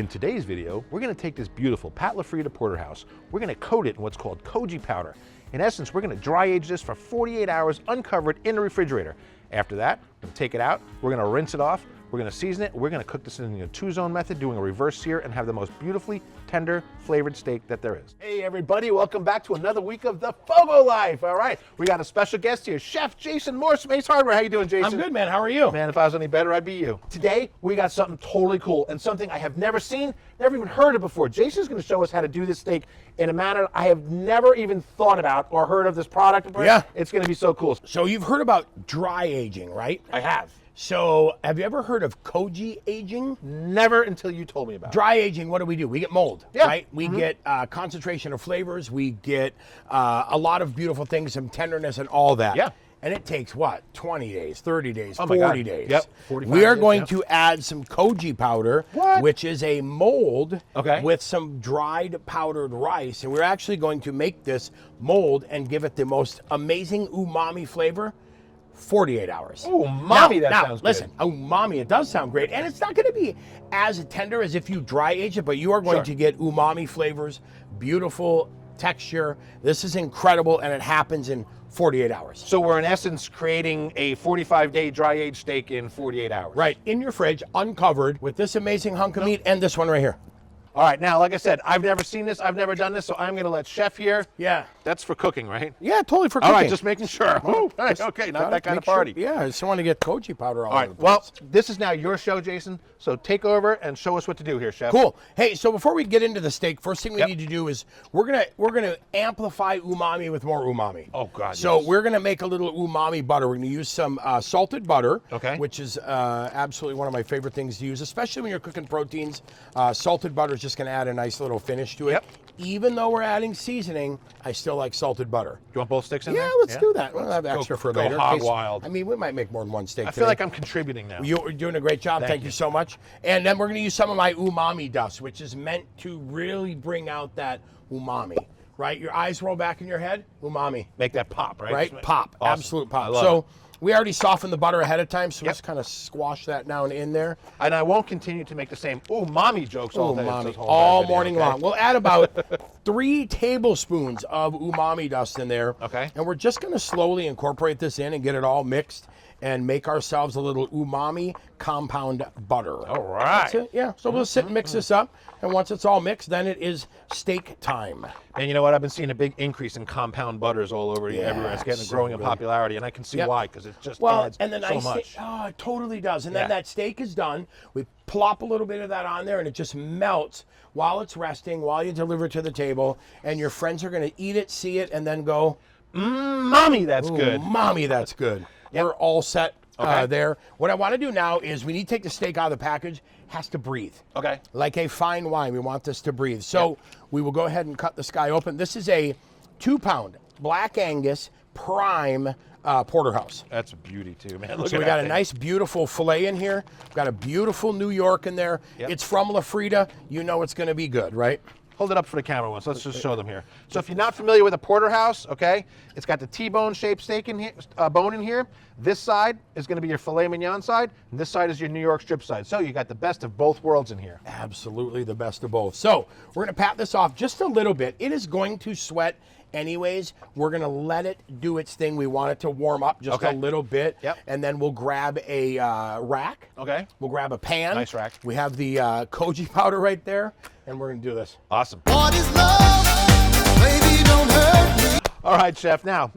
In today's video, we're going to take this beautiful Pat LaFrieda Porterhouse. We're going to coat it in what's called Koji powder. In essence, we're going to dry age this for 48 hours uncovered in the refrigerator. After that, we're going to take it out, we're going to rinse it off, we're going to season it, we're going to cook this in a two-zone method, doing a reverse sear, and have the most beautifully tender, flavored steak that there is. Hey everybody, welcome back to another week of the FOGO Life. All right, we got a special guest here, Chef Jason Morse from Ace Hardware. How you doing, Jason? I'm good, man. How are you? Man, if I was any better, I'd be you. Today, we got something totally cool and something I have never seen, never even heard of before. Jason's going to show us how to do this steak in a manner I have never even thought about or heard of this product before. Yeah. It's going to be so cool. So you've heard about dry aging, right? I have. So have you ever heard of Koji aging? Never until you told me about it. Dry aging, what do? We get mold, Yeah. right? We get concentration of flavors. We get a lot of beautiful things, some tenderness and all that. Yeah. And it takes what? 20 days, 30 days, Oh my 40 God. days. Yep. 45 We are days, going yep. to add some Koji powder, What? which is a mold Okay. with some dried powdered rice. And we're actually going to make this mold and give it the most amazing umami flavor. 48 hours. Oh, mommy, that now, sounds good. listen, umami, it does sound great. And it's not going to be as tender as if you dry age it, but you are going Sure. to get umami flavors, beautiful texture. This is incredible, and it happens in 48 hours. So we're in essence creating a 45-day dry age steak in 48 hours. Right, in your fridge, uncovered, with this amazing hunk of meat and this one right here. All right, now, like I said, I've never seen this, I've never done this, so I'm going to let Chef here. Yeah. That's for cooking, right? Yeah, totally for All cooking. right, just making sure. Oh, hey, okay, not that kind of Make sure- party. Yeah, I just want to get Koji powder all All over right, the well, place. this is now your show, Jason, so take over and show us what to do here, Chef. Cool. Hey, so before we get into the steak, first thing we Yep. need to do is we're gonna amplify umami with more umami. Oh, God, So yes. we're gonna make a little umami butter. We're gonna use some salted butter, Okay. which is absolutely one of my favorite things to use, especially when you're cooking proteins. Salted butter is just gonna add a nice little finish to it. Yep. Even though we're adding seasoning, I still like salted butter. Do you want both sticks in Yeah, there? let's do that. We'll have extra for go later. in hog case- wild. I mean, we might make more than one steak I today. feel like I'm contributing now. You're doing a great job. Thank you so much. And then we're going to use some of my umami dust, which is meant to really bring out that umami, right? Your eyes roll back in your head, umami, Make that pop, right? right? Pop, Awesome. absolute I pop. love So it. we already softened the butter ahead of time, so Yep. let's kind of squash that down in there. And I won't continue to make the same umami jokes all day. Umami, this whole all video, morning okay? long. We'll add about 3 tablespoons of umami dust in there. Okay. And we're just going to slowly incorporate this in and get it all mixed and make ourselves a little umami compound butter. All right. That's it, yeah. So we'll sit and mix this up. And once it's all mixed, then it is steak time. And you know what? I've been seeing a big increase in compound butters all over everywhere. It's getting so growing in good. popularity, and I can see Yep. why, because it just Well, adds and the so nice much. thing, oh, it totally does. And then Yeah. that steak is done. We plop a little bit of that on there, and it just melts while it's resting, while you deliver it to the table, and your friends are going to eat it, see it, and then go, Mommy, that's "Ooh, good. Mommy, that's good. We're all set Okay. there. What I want to do now is we need to take the steak out of the package. Has to breathe. Okay. Like a fine wine, we want this to breathe. So we will go ahead and cut this guy open. This is a 2-pound Black Angus prime porterhouse. That's a beauty too, man. Look So at we that got a thing. nice, beautiful filet in here. We've got a beautiful New York in there. Yep. It's from LaFrieda. You know it's going to be good, right? Hold it up for the camera once. Let's just show them here. So if you're not familiar with a porterhouse, okay, it's got the T-bone shaped steak in here, bone in here. This side is going to be your filet mignon side, and this side is your New York strip side. So you got the best of both worlds in here. Absolutely the best of both. So we're going to pat this off just a little bit. It is going to sweat anyways. We're going to let it do its thing. We want it to warm up just Okay. a little bit. Yep. And then we'll grab a rack. Okay. We'll grab a pan. Nice rack. We have the Koji powder right there, and we're going to do this. Awesome. What is love? Baby, don't hurt me. All right, Chef. Now,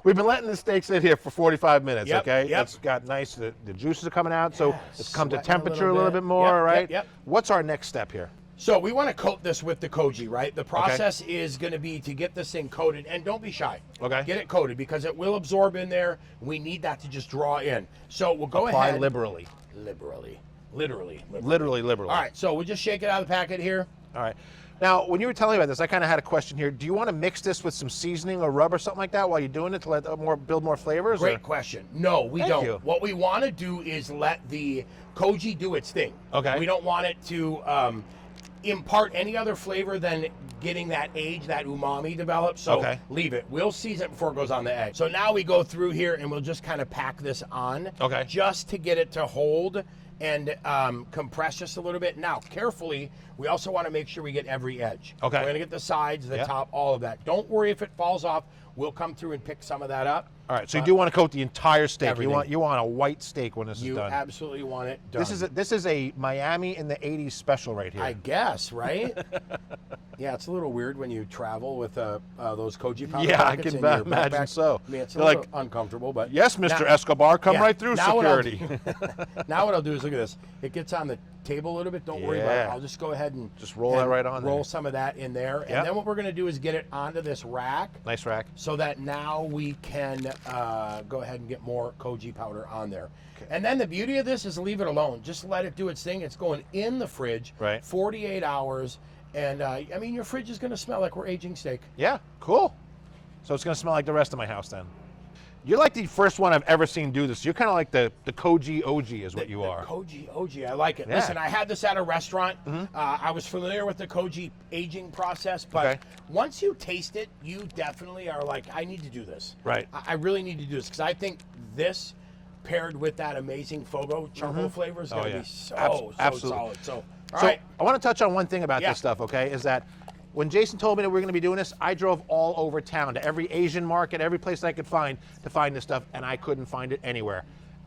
we've been letting the steak sit here for 45 minutes, Yep, okay? yep. It's got nice, the juices are coming out, so it's come to sweating a temperature a little little bit. bit more, Yep, right? yep, yep. What's our next step here? So we want to coat this with the Koji, right? The process is going to be to get this thing coated, and don't be shy. Okay. Get it coated because it will absorb in there. We need that to just draw in. So we'll go Apply ahead. liberally. Literally. Literally liberally. All right, so we'll just shake it out of the packet here. All right. Now, when you were telling me about this, I kind of had a question here. Do you want to mix this with some seasoning or rub or something like that while you're doing it to let build more flavors? Great or? question. No, we Thank don't. you. What we want to do is let the Koji do its thing. Okay. We don't want it to impart any other flavor than getting that age, that umami developed. So Okay. leave it. We'll season it before it goes on the egg. So now we go through here and we'll just kind of pack this on. Okay. Just to get it to hold and compress just a little bit. Now, carefully, we also want to make sure we get every edge. Okay. We're going to get the sides, the Yep. top, all of that. Don't worry if it falls off. We'll come through and pick some of that up. All right, so you do want to coat the entire steak. Everything. You want a white steak when this is You done. absolutely want it done. This is a Miami in the 80s special right here. I guess, right? Yeah, it's a little weird when you travel with those Koji powder Yeah, I packets can in your imagine backpack. so. I mean, it's a You're little like, uncomfortable, but Yes, Mr. Now- Escobar, come yeah, right through now what I'll security. now what I'll do is look at this. It gets on the table a little bit. Don't worry about it. Yeah. I'll just go ahead and Just roll that right on roll there. some of that in there, Yep. and then what we're going to do is get it onto this rack. Nice rack. So that now we can go ahead and get more Koji powder on there. And then the beauty of this is leave it alone. Just let it do its thing. It's going in the fridge, Right. 48 hours. And I mean, your fridge is going to smell like we're aging steak. Yeah, cool. So it's going to smell like the rest of my house then. You're like the first one I've ever seen do this. You're kind of like the Koji OG is what you are. Koji OG, I like it. Yeah. Listen, I had this at a restaurant. I was familiar with the Koji aging process, but Okay. once you taste it, you definitely are like, I need to do this. Right. I really need to do this because I think this paired with that amazing FOGO charcoal flavor is going to yeah. be so Absolutely. solid. So, all So right. I want to touch on one thing about Yeah. this stuff, okay, is that when Jason told me that we were going to be doing this, I drove all over town to every Asian market, every place I could find to find this stuff, and I couldn't find it anywhere.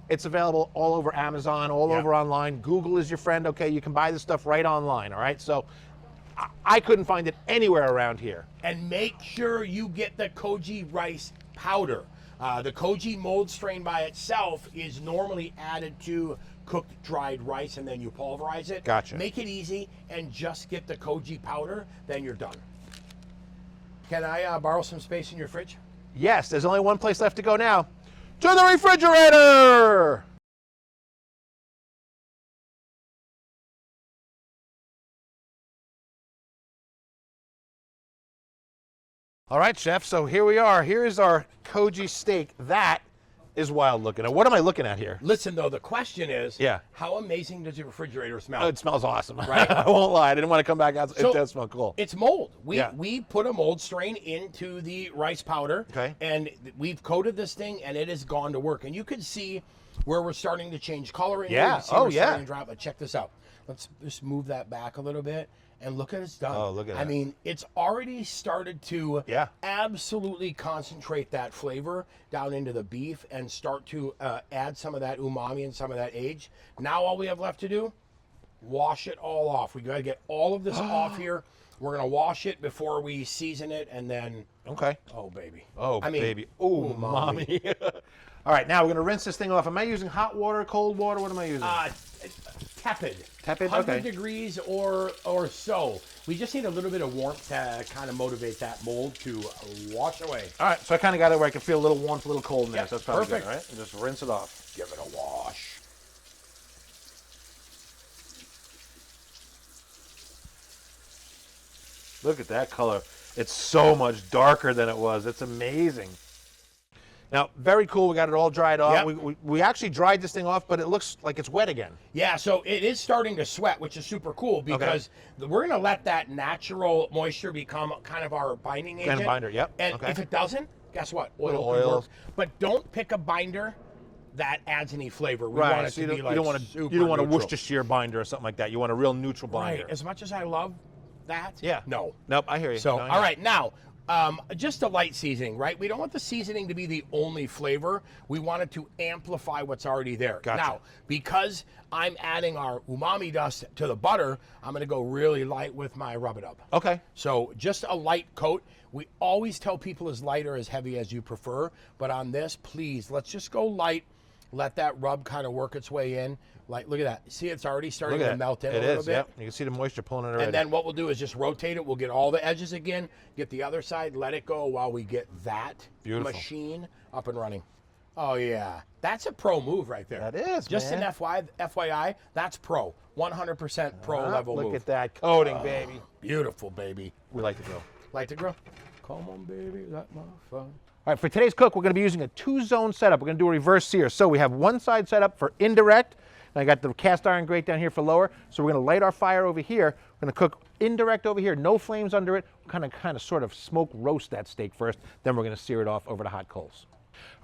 It's available all over Amazon, all Yeah. over online. Google is your friend, okay? You can buy this stuff right online, all right? So I couldn't find it anywhere around here. And make sure you get the Koji rice powder. The Koji mold strain by itself is normally added to cooked dried rice, and then you pulverize it. Gotcha. Make it easy and just get the Koji powder, then you're done. Can I borrow some space in your fridge? Yes, there's only one place left to go now. To the refrigerator! All right, chef, so here we are. Here is our Koji steak. That is wild looking. And what am I looking at here? Listen, though, the question is, Yeah. how amazing does your refrigerator smell? Oh, it smells awesome. Right. I won't lie. I didn't want to come back out. So- It does smell cool. It's mold. Yeah. We put a mold strain into the rice powder. Okay. And we've coated this thing, and it has gone to work. And you can see where we're starting to change color in here. Yeah. You see Oh, we're starting yeah. to drop. But check this out. Let's just move that back a little bit. And look at it's done. Oh, look at I that. mean, it's already started to Yeah. absolutely concentrate that flavor down into the beef and start to add some of that umami and some of that age. Now all we have left to do, wash it all off. We got to get all of this off here. We're going to wash it before we season it, and then, Okay. oh, baby. Oh, I mean, baby. Oh, mommy. All right, now we're going to rinse this thing off. Am I using hot water, cold water? What am I using? Tepid. Tepid? 100 Okay. degrees or so. We just need a little bit of warmth to kind of motivate that mold to wash away. All right, so I kind of got it where I can feel a little warmth, a little cold in there. Yep, So that's probably perfect. good, all right? And just rinse it off. Give it a wash. Look at that color. It's so much darker than it was. It's amazing. Now, very cool. We got it all dried off. Yep. We actually dried this thing off, but it looks like it's wet again. Yeah, so it is starting to sweat, which is super cool because we're going to let that natural moisture become kind of our binding agent. Kind of binder, yep. And Okay. if it doesn't, guess what? Little can oil. work. But don't pick a binder that adds any flavor. We Right. want it So to be like you don't want super you don't want a neutral. Worcestershire binder or something like that. You want a real neutral binder. Right. As much as I love that, Yeah. no. Nope. I hear you. So, No, all right, now, just a light seasoning, right? We don't want the seasoning to be the only flavor. We want it to amplify what's already there. Gotcha. Now, because I'm adding our umami dust to the butter, I'm going to go really light with my rub it up. Okay. So just a light coat. We always tell people as light or as heavy as you prefer, but on this, please, let's just go light. Let that rub kind of work its way in. Like, look at that. See, it's already starting Look at to that. melt in It a little is, bit. yep. You can see the moisture pulling it already. And then what we'll do is just rotate it. We'll get all the edges again, get the other side, let it go while we get that Beautiful. machine up and running. Oh, yeah. That's a pro move right there. That is, Just man. an FYI, that's pro. 100% pro level Look move. at that coating, baby. Beautiful, baby. We like to go. Like to grill? Come on, baby, that's my fun. All right, for today's cook, we're going to be using a two-zone setup. We're going to do a reverse sear. So we have one side set up for indirect, and I got the cast iron grate down here for lower. So we're going to light our fire over here. We're going to cook indirect over here, no flames under it. We're kind of sort of smoke roast that steak first. Then we're going to sear it off over the hot coals.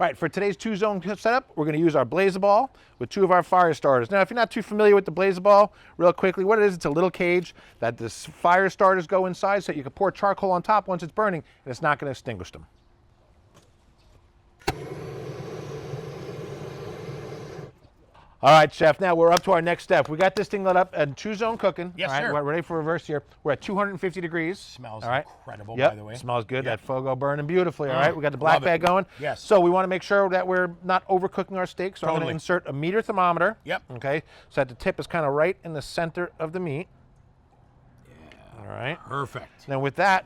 All right, for today's 2-zone setup, we're going to use our Blaze-A-Ball with 2 of our fire starters. Now, if you're not too familiar with the Blaze-A-Ball, real quickly, what it is, it's a little cage that the fire starters go inside so that you can pour charcoal on top once it's burning, and it's not going to extinguish them. All right, Chef, now we're up to our next step. We got this thing lit up and 2-zone cooking. Yes, all right, sir. We're ready for reverse here. We're at 250 degrees. Smells all right. incredible, Yep. by the way. Smells good. Yep. That FOGO burning beautifully, all right? We got the black love it. bag going. Yes. So we want to make sure that we're not overcooking our steak. So I'm going to Totally. insert a meter thermometer. Yep. Okay, so that the tip is kind of right in the center of the meat. Yeah. All right. Perfect. Now with that,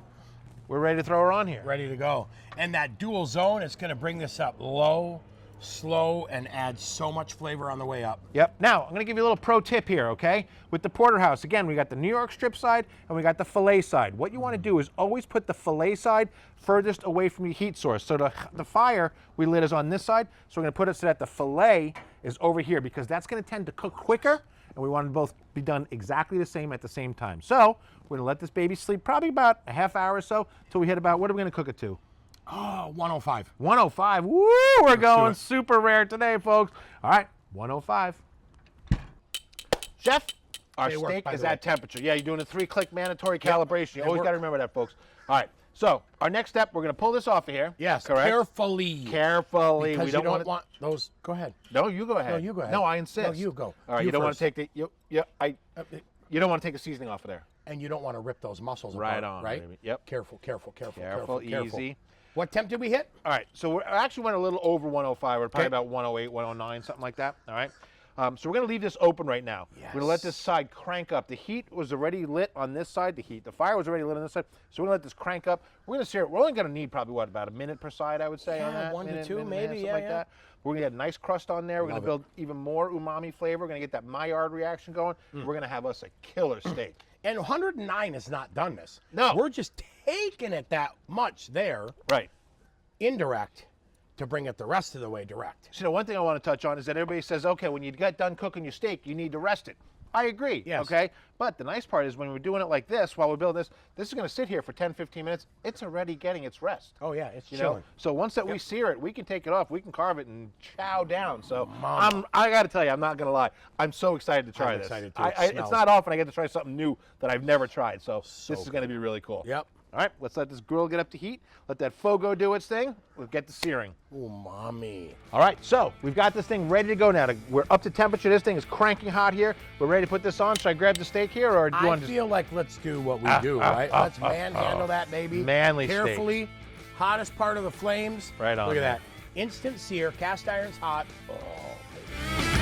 we're ready to throw her on here. Ready to go. And that dual zone is going to bring this up low, slow, and add so much flavor on the way up. Yep. Now, I'm going to give you a little pro tip here, okay? With the porterhouse, again, we got the New York strip side and we got the filet side. What you want to do is always put the filet side furthest away from your heat source. So the fire we lit is on this side, so we're going to put it so that the filet is over here because that's going to tend to cook quicker, and we want to both be done exactly the same at the same time. So we're going to let this baby sleep probably about a half hour or so till we hit about, what are we going to cook it to? Oh, 105. 105. Woo! We're going it. super rare today, folks. All right, 105. Chef, our They work, steak by is the way. at temperature. Yeah, you're doing a 3-click mandatory calibration. You they always work. got to remember that, folks. All right, so our next step, we're going to pull this off of here. Yes, correct. carefully. Carefully. Because We you don't, don't want those. Go ahead. No, you go ahead. No, you go ahead. No, I insist. No, you go. All right, You you don't want first. to take the. You don't want to take the seasoning off of there. And you don't want to rip those muscles Right apart, on, right? baby. Yep. Careful, careful, careful, Careful, careful. easy. What temp did we hit? All right, so we actually went a little over 105. We're probably Okay. about 108, 109, something like that. All right. So we're going to leave this open right now. We're going to let this side crank up. The heat was already lit on this side. The fire was already lit on this side. So we're going to let this crank up. We're going to sear it. We're only going to need probably, what, about a minute per side, I would say, on Yeah, that. 1 to Minute, 2 minute and a half, maybe, something yeah, like yeah. that. We're going to get a nice crust on there. We're going Love to build even more umami flavor. We're going to get that Maillard reaction going. We're going to have us a killer steak. And 109 is not done this. No. We're just taking it that much there, Right. indirect, to bring it the rest of the way direct. So one thing I want to touch on is that everybody says, okay, when you get done cooking your steak, you need to rest it. I agree, Yes. okay? But the nice part is when we're doing it like this, while we're building this is going to sit here for 10, 15 minutes. It's already getting its rest. Oh yeah, it's You chilling. know, so once that we sear it, we can take it off, we can carve it and chow down. So Mama. I got to tell you, I'm not going to lie, I'm so excited to try I'm this. excited too. It It's smells. not often I get to try something new that I've never tried. So this is going to be really cool. Yep. All right, let's let this grill get up to heat. Let that FOGO do its thing. We'll get the searing. Umami. All right, so we've got this thing ready to go now. We're up to temperature. This thing is cranking hot here. We're ready to put this on. Should I grab the steak here, or do you I want to feel like let's do what we do, right? Let's manhandle that baby. Manly steak. Carefully. Hottest part of the flames. Right on Look at there. that. Instant sear. Cast iron's hot. Oh, baby.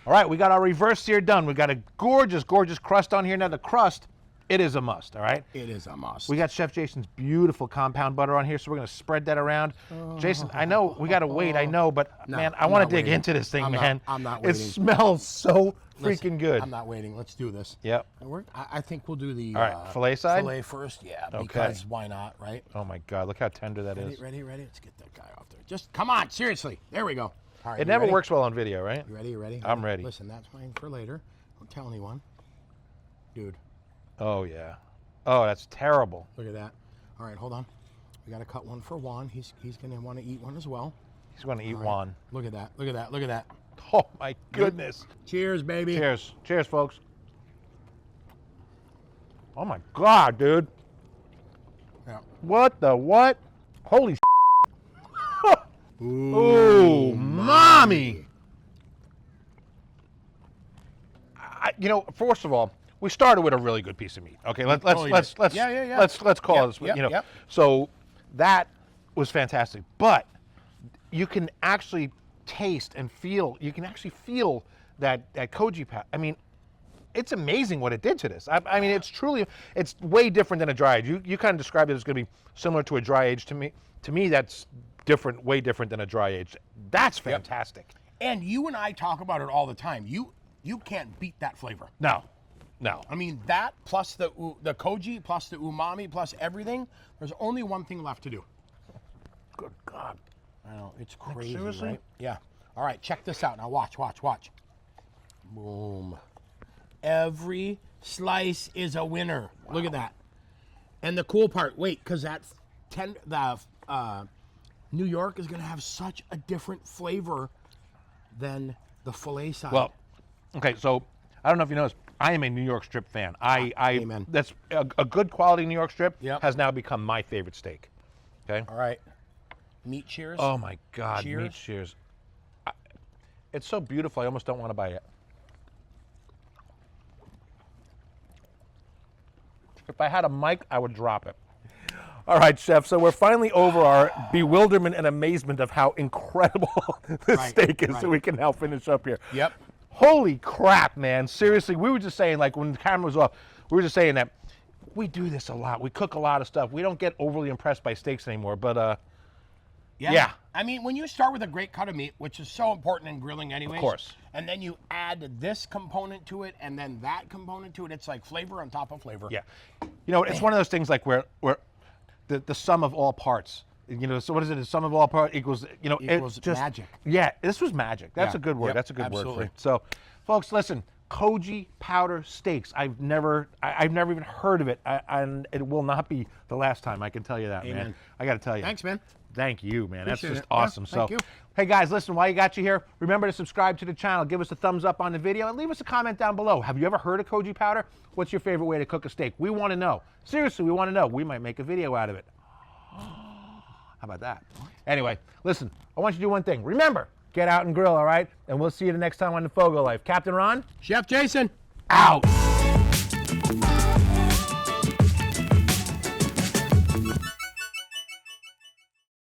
All right, we got our reverse sear done. We got a gorgeous, gorgeous crust on here. Now the crust, it is a must, all right? It is a must. We got Chef Jason's beautiful compound butter on here, so we're gonna spread that around. Jason, I know we gotta wait, I know, but No, man, I I'm wanna not dig waiting. into this thing, I'm not- man. I'm not It waiting. smells so Listen, freaking good. I'm not waiting. Let's do this. Yep. I think we'll do the All right, fillet side? Fillet first, yeah. Okay. Because why not, right? Oh my God, look how tender that is. Ready? Let's get that guy off there. Just come on, seriously. There we go. All right, It you never ready? works well on video, right? You ready? I'm ready. Listen, that's mine for later. Don't tell anyone. Dude, Oh yeah. Oh, that's terrible. look at that. All right, hold on. We got to cut one for Juan. He's going to want to eat one as well. He's gonna eat All right. one. Look at that. Look at that. Look at that. Oh my goodness. Cheers, baby. Cheers. Cheers, folks. Oh my God, dude. Yeah. What the what? Holy Ooh, mommy. You know, first of all, we started with a really good piece of meat. Okay, let's totally let's did. let's Yeah. let's call Yep, this. yep, You know, yep. so that was fantastic. But you can actually taste and feel. You can actually feel that Koji powder. I mean, it's amazing what it did to this. I mean, it's way different than a dry age. You kind of described it as going to be similar to a dry age. To me, that's different, way different than a dry age. That's fantastic. And you and I talk about it all the time. You can't beat that flavor. No, No. I mean, that plus the koji, plus the umami, plus everything, there's only one thing left to do. Good God. I know, it's crazy, seriously? right? Yeah. All right, check this out. Now watch, watch, watch. Boom. Every slice is a winner. Wow. Look at that. And the cool part, wait, because New York is going to have such a different flavor than the filet side. Well, okay, so I don't know if you noticed, I am a New York strip fan. Amen. That's a good quality New York strip Yep. has now become my favorite steak. Okay. All right. Meat shears. Oh my God, Shears? meat shears. It's so beautiful. I almost don't want to buy it. If I had a mic, I would drop it. All right, Chef. So we're finally over our bewilderment and amazement of how incredible this steak is, so we can now finish up here. Yep. Holy crap, man. Seriously, we were just saying, like, when the camera was off, we were just saying that we do this a lot. We cook a lot of stuff. We don't get overly impressed by steaks anymore, but yeah. I mean, when you start with a great cut of meat, which is so important in grilling anyways. Of course. And then you add this component to it and then that component to it, it's like flavor on top of flavor. Yeah. You know, it's one of those things like where the sum of all parts, you know, so what is it? The sum of all parts equals, you know, Equals just magic. Yeah, this was magic. That's Yeah. a good word. Yep, That's a good word for absolutely. it. So, folks, listen, Koji powder steaks. I've never even heard of it, and it will not be the last time. I can tell you that, man. Amen. I got to tell you. Thanks, man. Thank you, man. That's Appreciate just it. Yeah, awesome. thank So, you. hey guys, listen, while you got you here, remember to subscribe to the channel, give us a thumbs up on the video, and leave us a comment down below. Have you ever heard of Koji powder? What's your favorite way to cook a steak? We want to know. Seriously, we want to know. We might make a video out of it. How about that? Anyway, listen, I want you to do one thing. Remember, get out and grill, all right? And we'll see you the next time on the FOGO Life. Captain Ron, Chef Jason. out.